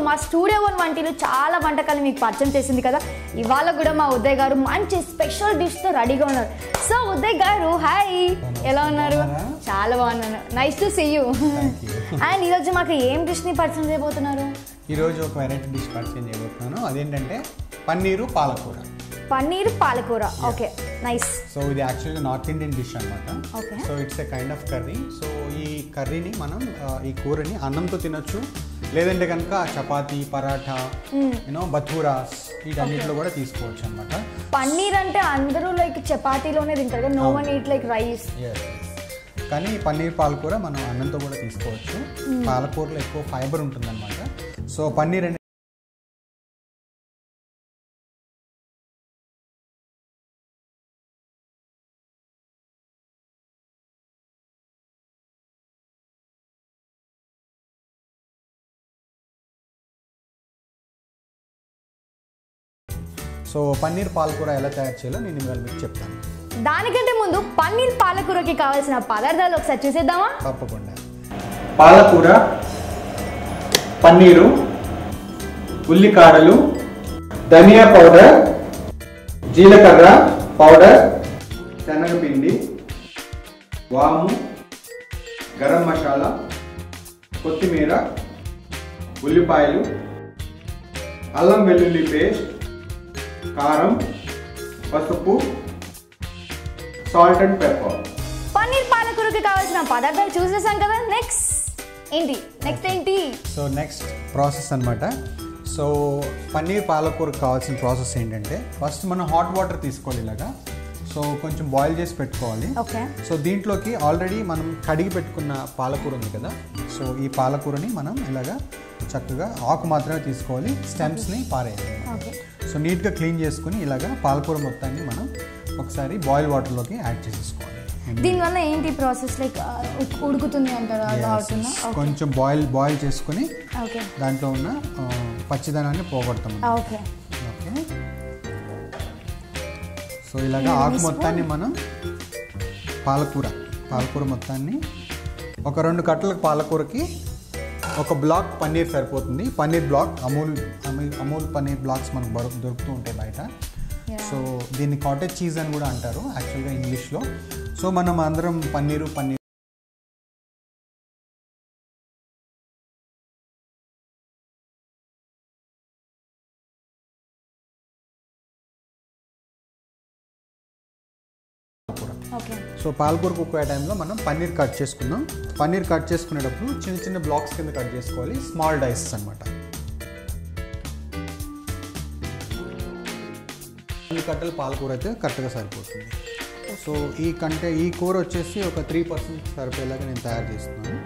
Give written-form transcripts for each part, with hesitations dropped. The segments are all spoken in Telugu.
మా స్టూడియో వన్ వంటిలో చాలా వంటకాలు మీకు పరిచయం చేసింది కదా. ఇవాళ కూడా మా ఉదయ్ గారు మంచి స్పెషల్ డిష్తో రెడీగా ఉన్నారు. సో ఉదయ్ గారు హాయ్, ఎలా ఉన్నారు? చాలా బాగున్నాను. Nice to see you. And ఈరోజు మాకు ఏం డిష్ని పరిచయం చేయబోతున్నారు? ఈరోజు ఒక వెరైటీ డిష్ పరిచయం చేయబోతున్నాను. అదేంటంటే పన్నీరు పాలకూర. పన్నీర్ పాలకూర, ఓకే నైస్. సో ఇది యాక్చువల్గా నార్త్ ఇండియన్ డిష్ అనమాట. Okay. So it's a kind of curry. So ఈ కర్రీని మనం ఈ కూరని అన్నంతో తినొచ్చు, లేదంటే కనుక చపాతీ, పరాఠా, యూనో బతూరాస్ వీటన్నిటిలో కూడా తీసుకోవచ్చు అనమాట. పన్నీర్ అంటే అందరూ లైక్ చపాతీలోనే తింటారు, no one eat like rice. కానీ పన్నీర్ పాలకూర మనం అన్నంతో కూడా తీసుకోవచ్చు. పాలకూరలో ఎక్కువ ఫైబర్ ఉంటుంది అనమాట. సో పన్నీర్ అంటే సో పన్నీర్ పాలకూర ఎలా తయారు చేయాలో నేను ఇవాళ మీకు చెప్తాను. దానికంటే ముందు పన్నీర్ పాలకూరకి కావాల్సిన పదార్థాలు ఒకసారి చూసేద్దామా? తప్పకుండా. పాలకూర, పన్నీరు, ఉల్లికాడలు, ధనియా పౌడర్, జీలకర్ర పౌడర్, శనగపిండి, వాము, గరం మసాలా, కొత్తిమీర, ఉల్లిపాయలు, అల్లం వెల్లుల్లి పేస్ట్, కారం, పసుపు, సాల్ట్ అండ్ పెప్పర్. పన్నీర్ పాలకూరకి కావాల్సిన పదార్థాలు చూసేసాం కదా. నెక్స్ట్ ఏంటి? సో నెక్స్ట్ ప్రాసెస్ అనమాట. సో పన్నీర్ పాలకూరకు కావాల్సిన ప్రాసెస్ ఏంటంటే, ఫస్ట్ మనం హాట్ వాటర్ తీసుకోవాలి ఇలాగా. సో కొంచెం బాయిల్ చేసి పెట్టుకోవాలి. ఓకే. సో దీంట్లోకి ఆల్రెడీ మనం కడిగి పెట్టుకున్న పాలకూర ఉంది కదా. సో ఈ పాలకూరని మనం ఇలాగా చక్కగా ఆకు మాత్రమే తీసుకోవాలి, స్టెమ్స్ని పారేయాలి. సో నీట్గా క్లీన్ చేసుకుని ఇలాగా పాలకూర మొత్తాన్ని మనం ఒకసారి బాయిల్ వాటర్లోకి యాడ్ చేసేసుకోవాలి. దీనివల్ల ఏంటి ప్రాసెస్, లైక్ ఉడుకుతుంది అంటారా? కొంచెం బాయిల్ చేసుకుని దాంట్లో ఉన్న పచ్చిదనాన్ని పోగొడతాం. ఓకే. సో ఇలాగా ఆకు మొత్తాన్ని మనం పాలకూర మొత్తాన్ని ఒక 2 కట్టల పాలకూరకి ఒక బ్లాక్ పన్నీర్ సరిపోతుంది. పన్నీర్ బ్లాక్ అమూల్ పన్నీర్ బ్లాక్స్ మనకు దొరుకుతూ ఉంటాయి బయట. సో దీన్ని కాటేజ్ చీజ్ అని కూడా అంటారు యాక్చువల్గా ఇంగ్లీష్లో. సో మనం అందరం పన్నీర్ సో పాలకూర కుక్ అయ్యే టైంలో మనం పన్నీర్ కట్ చేసుకుందాం. పన్నీర్ కట్ చేసుకునేటప్పుడు చిన్న చిన్న బ్లాక్స్ కింద కట్ చేసుకోవాలి, స్మాల్ డైసెస్ అనమాట. 2 కట్టలు పాలకూర అయితే కరెక్ట్గా సరిపోతుంది. సో ఈ కూర వచ్చేసి ఒక 3% సరిపోయేలాగా నేను తయారు చేస్తున్నాను.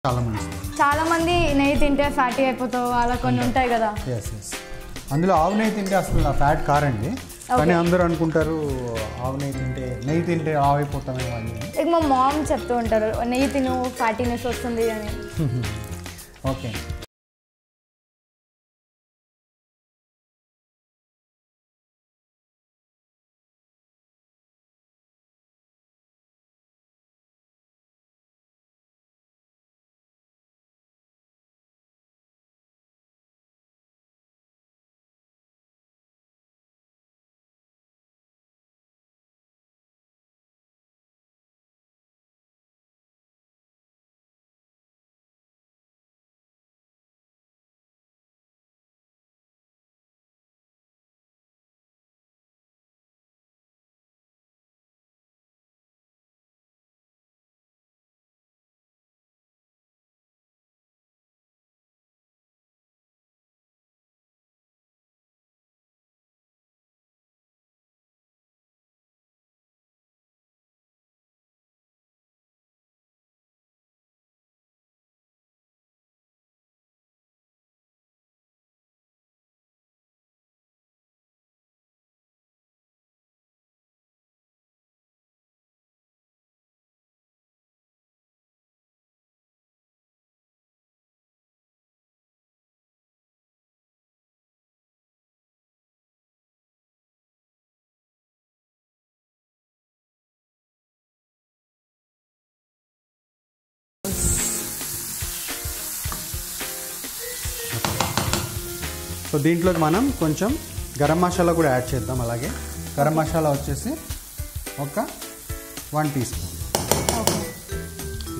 చాలా మంచిది. చాలా మంది నెయ్యి తింటే ఫ్యాటీ అయిపోతావు అలా కొన్ని ఉంటాయి కదా. ఎస్ ఎస్, అందులో ఆవు నెయ్యి తింటే అసలు ఫ్యాట్ కారండి, కానీ అందరూ అనుకుంటారు ఆవు నెయ్యి తింటే ఆవు అయిపోతామేమో అని. లైక్ మా మామ్ చెప్తూ ఉంటారు నెయ్యి తిను ఫ్యాటీనెస్ వస్తుంది అని. ఓకే, సో దీంట్లోకి మనం కొంచెం గరం మసాలా కూడా యాడ్ చేద్దాం. అలాగే గరం మసాలా వచ్చేసి ఒక 1 టీ స్పూన్.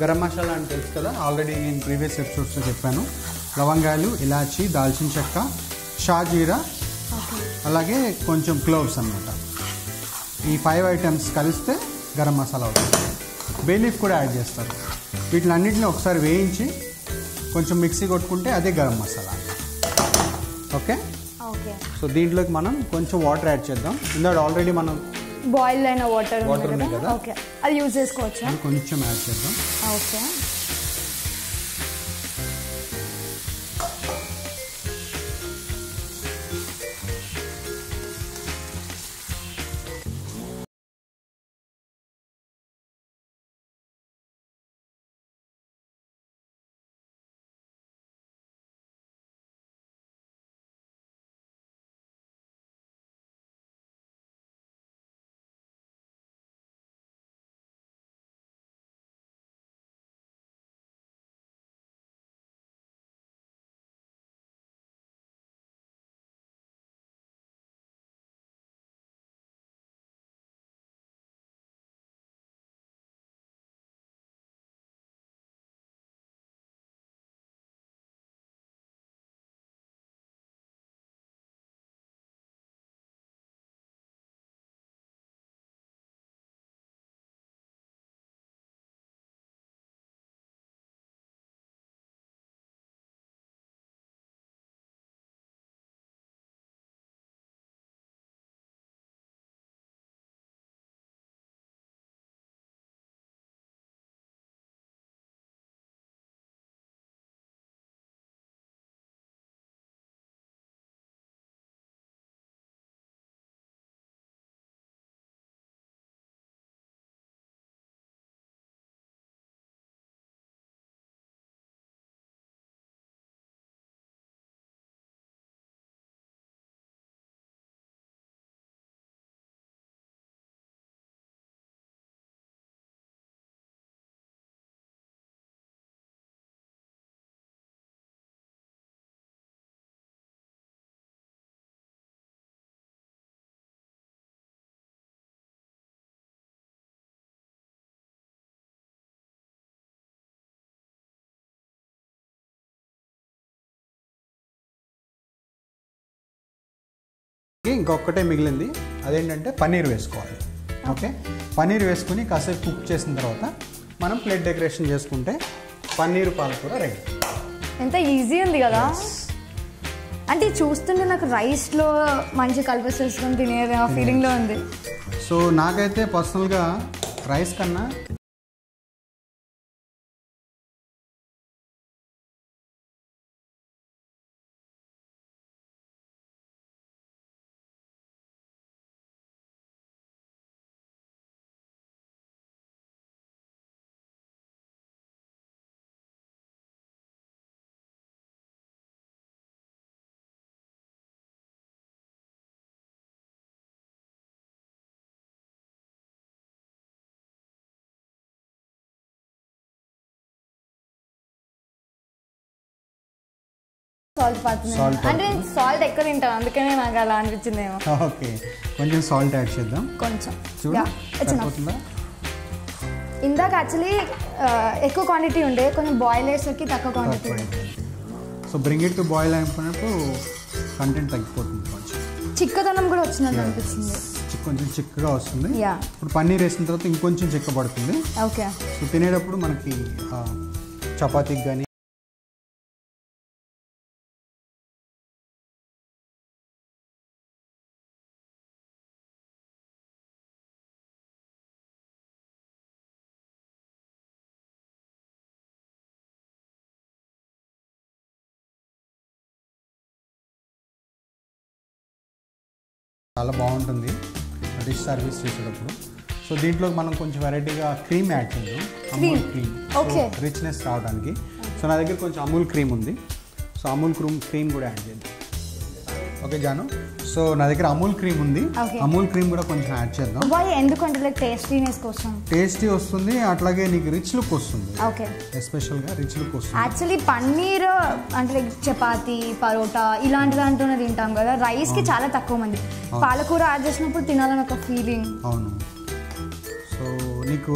గరం మసాలా అని తెలుసు కదా, ఆల్రెడీ నేను ప్రీవియస్ ఎపిసోడ్స్లో చెప్పాను. లవంగాలు, ఇలాచీ, దాల్చిన చెక్క, షాజీరా, అలాగే కొంచెం క్లోవ్స్ అన్నమాట. ఈ 5 ఐటమ్స్ కలిస్తే గరం మసాలా అవుతుంది. బే లీఫ్ కూడా యాడ్ చేస్తారు. వీటిలన్నింటినీ ఒకసారి వేయించి కొంచెం మిక్సీ కొట్టుకుంటే అదే గరం మసాలా. ఓకే, సో దీంట్లోకి మనం కొంచెం వాటర్ యాడ్ చేద్దాం. ఇందాక ఆల్రెడీ మనం బాయిల్ అయిన వాటర్ ఉంది కదా, ఓకే, అది యూజ్ చేసుకోవచ్చు. కొంచెం యాడ్ చేద్దాం. ఓకే, ఇంకొకటే మిగిలింది, అదేంటంటే పన్నీర్ వేసుకోవాలి. ఓకే, పన్నీర్ వేసుకుని కాసేపు కుక్ చేసిన తర్వాత మనం ప్లేట్ డెకరేషన్ చేసుకుంటే పన్నీర్ పాలకూర రెడీ. ఎంత ఈజీ ఉంది కదా. అంటే చూస్తుంటే నాకు రైస్లో మంచి కలిపేసేసుకొని తినే ఫీలింగ్లో ఉంది. సో నాకైతే పర్సనల్గా రైస్ కన్నా సాల్ట్ పడుతుంది అంటే నేను సాల్ట్ ఎక్కువ తింటాను అందుకనే నాకు అలా అనిపించిందేమో. ఓకే, కొంచెం సాల్ట్ యాడ్ చేద్దాం. కొంచెం చూడండి. ఇందాక యాక్చువల్లీ ఎక్కువ క్వాంటిటీ ఉండే, కొంచెం బాయిల్ అయ్యేసరికి తక్కువ quantity. So bring it to boil అయిపోయినప్పుడు కంటెంట్ తగ్గిపోతుంది, కొంచెం చిక్కదనం కూడా వచ్చినట్టు అనిపిస్తుంది. కొంచెం చిక్కగా వస్తుంది. ఇప్పుడు పన్నీర్ వేసిన తర్వాత ఇంకొంచెం చిక్కబడుతుంది. ఓకే, సో తినేటప్పుడు మనకి చపాతీకి కానీ చాలా బాగుంటుంది డిష్ సర్వీస్ చేసేటప్పుడు. సో దీంట్లో మనం కొంచెం వెరైటీగా క్రీమ్ యాడ్ చేద్దాం, అమూల్ క్రీమ్, రిచ్నెస్ రావడానికి. సో నా దగ్గర కొంచెం అమూల్ క్రీమ్ ఉంది, సో అమూల్ క్రీమ్ కూడా యాడ్ చేద్దాం. ఓకే జాను, సో నా దగ్గర అమూల్ క్రీమ్ ఉంది, అమూల్ క్రీమ్ కూడా కొంచెం యాడ్ చేద్దాం. ఎందుకంటే లైక్ టేస్టీనెస్ కోసం, టేస్టీ వస్తుంది, అట్లాగే నీకు రిచ్ లుక్ వస్తుంది. ఓకే, ఎస్పెషల్గా రిచ్ లుక్ వస్తుంది. యాక్చువల్లీ పన్నీర్ అంటే లైక్ చపాతీ, పరోటా ఇలాంటి దాంట్లోనే తింటాం కదా, రైస్కి చాలా తక్కువ మంది. పాలకూర యాడ్ చేసినప్పుడు తినాలని ఒక ఫీలింగ్. అవును. సో నీకు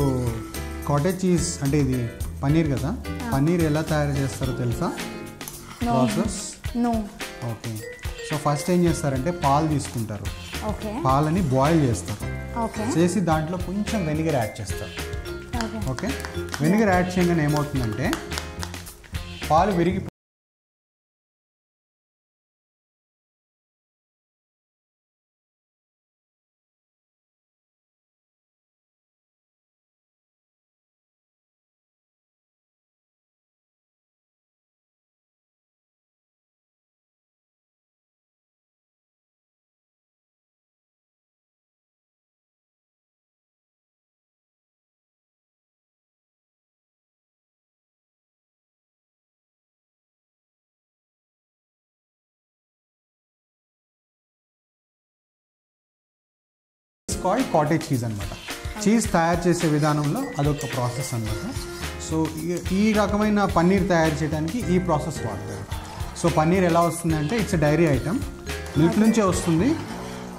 కాటేజ్ చీజ్ అంటే ఇది పన్నీర్ కదా, పన్నీర్ ఎలా తయారు చేస్తారో తెలుసా process? No. Okay, so first ఏం చేస్తారంటే పాలు తీసుకుంటారు, ఓకే, పాలని బాయిల్ చేస్తారు, ఓకే, చేసి దాంట్లో కొంచెం వెనిగర్ యాడ్ చేస్తారు. ఓకే, వెనిగర్ యాడ్ చేయగానే ఏమవుతుందంటే పాలు విరిగి కాల్డ్ కాటేజ్ చీజ్ అనమాట. చీజ్ తయారు చేసే విధానంలో అదొక ప్రాసెస్ అనమాట. సో ఈ రకమైన పన్నీర్ తయారు చేయడానికి ఈ ప్రాసెస్ వాడతారు. సో పన్నీర్ ఎలా వస్తుందంటే ఇట్స్ డైరీ ఐటమ్, మిల్క్ నుంచే వస్తుంది,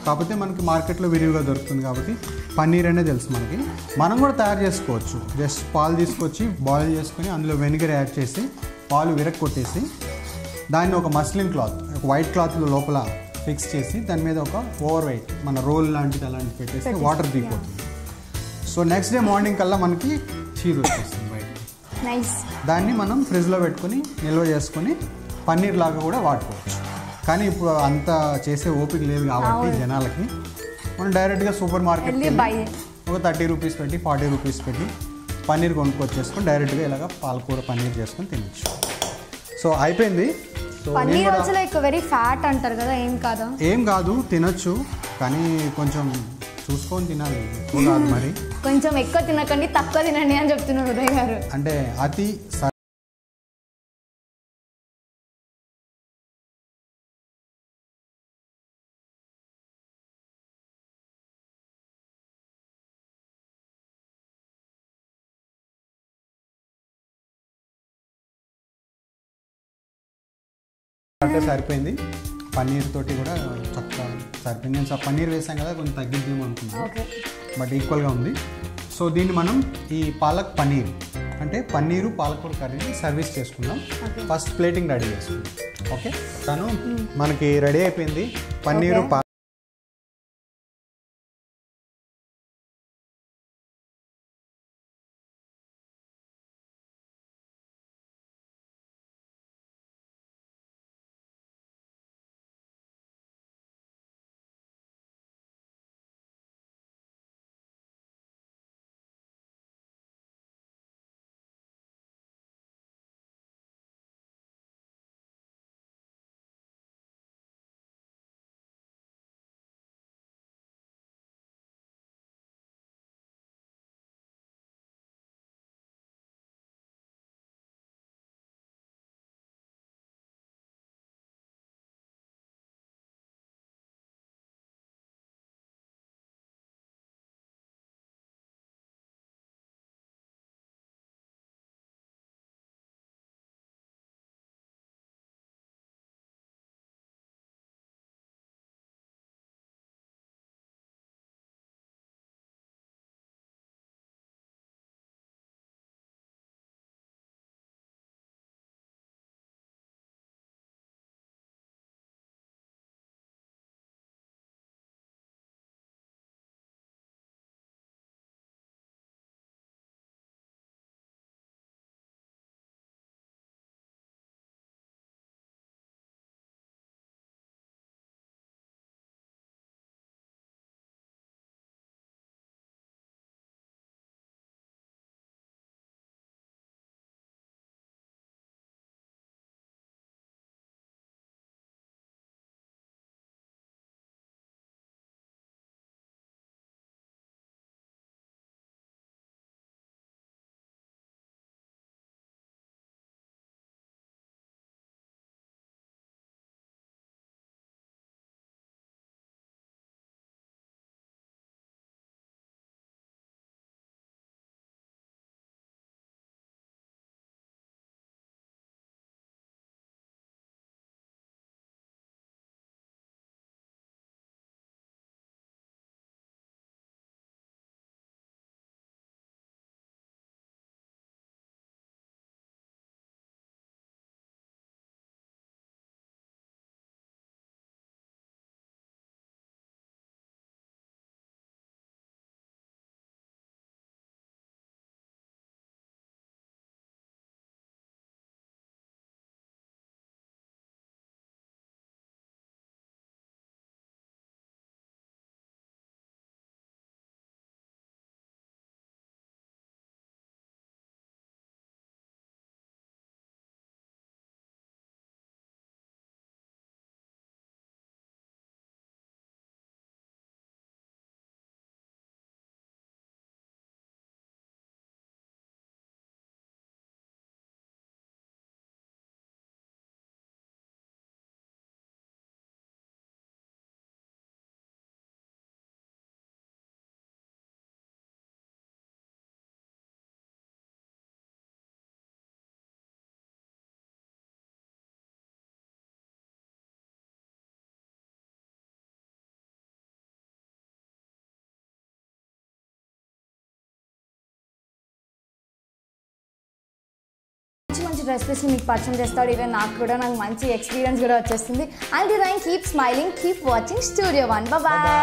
కాకపోతే మనకి మార్కెట్లో విరివిగా దొరుకుతుంది కాబట్టి పన్నీర్ అనే తెలుసు మనకి. మనం కూడా తయారు చేసుకోవచ్చు. జస్ట్ పాలు తీసుకొచ్చి బాయిల్ చేసుకొని అందులో వెనిగర్ యాడ్ చేసి పాలు విరగొట్టేసి దాన్ని ఒక మస్లిన్ క్లాత్, ఒక వైట్ క్లాత్లో లోపల ఫిక్స్ చేసి దాని మీద ఒక ఓవర్ వెయిట్ మన రోల్ లాంటిది అలాంటిది పెట్టేసి వాటర్ దిగిపోతుంది. సో నెక్స్ట్ డే మార్నింగ్ కల్లా మనకి చీజ్ వచ్చేస్తుంది బయట. దాన్ని మనం ఫ్రిడ్జ్లో పెట్టుకొని నిల్వ చేసుకొని పన్నీర్ లాగా కూడా వాడుకోవచ్చు. కానీ ఇప్పుడు అంత చేసే ఓపిక లేదు కాబట్టి జనాలకి మనం డైరెక్ట్గా సూపర్ మార్కెట్కి ఒక 30 రూపీస్ పెట్టి 40 రూపీస్ పెట్టి పన్నీర్ కొనుక్కొచ్చేసుకొని డైరెక్ట్గా ఇలాగ పాలకూర పన్నీర్ చేసుకొని తినచ్చు. సో అయిపోయింది. Paneer also like very fat అంటారు కదా, ఏం కాదా? ఏం కాదు, తినొచ్చు, కానీ కొంచెం చూసుకొని తినాలి, ఎక్కువ కాదు మరి. కొంచెం ఎక్కువ తినకండి, తక్కువ తినండి అని చెప్తున్నారు ఉదయ్ గారు. అంటే అతి అంటే సరిపోయింది. పన్నీర్ తోటి కూడా చక్కగా సరిపోయింది. నేను పన్నీర్ వేసాం కదా, కొంచెం తగ్గిద్దాం అనుకున్నాను, బట్ ఈక్వల్గా ఉంది. సో దీన్ని మనం ఈ పాలక్ పన్నీర్ అంటే పన్నీరు పాలకూర కర్రీని సర్వీస్ చేసుకుందాం. ఫస్ట్ ప్లేటింగ్ రెడీ చేసుకుందాం. ఓకే, తను మనకి రెడీ అయిపోయింది పన్నీరు రెసిపీస్ని మీకు పరిచయం చేస్తాడు. ఈవెన్ నాకు మంచి ఎక్స్పీరియన్స్ కూడా వచ్చేస్తుంది. And then keep smiling, keep watching Studio One. Bye bye.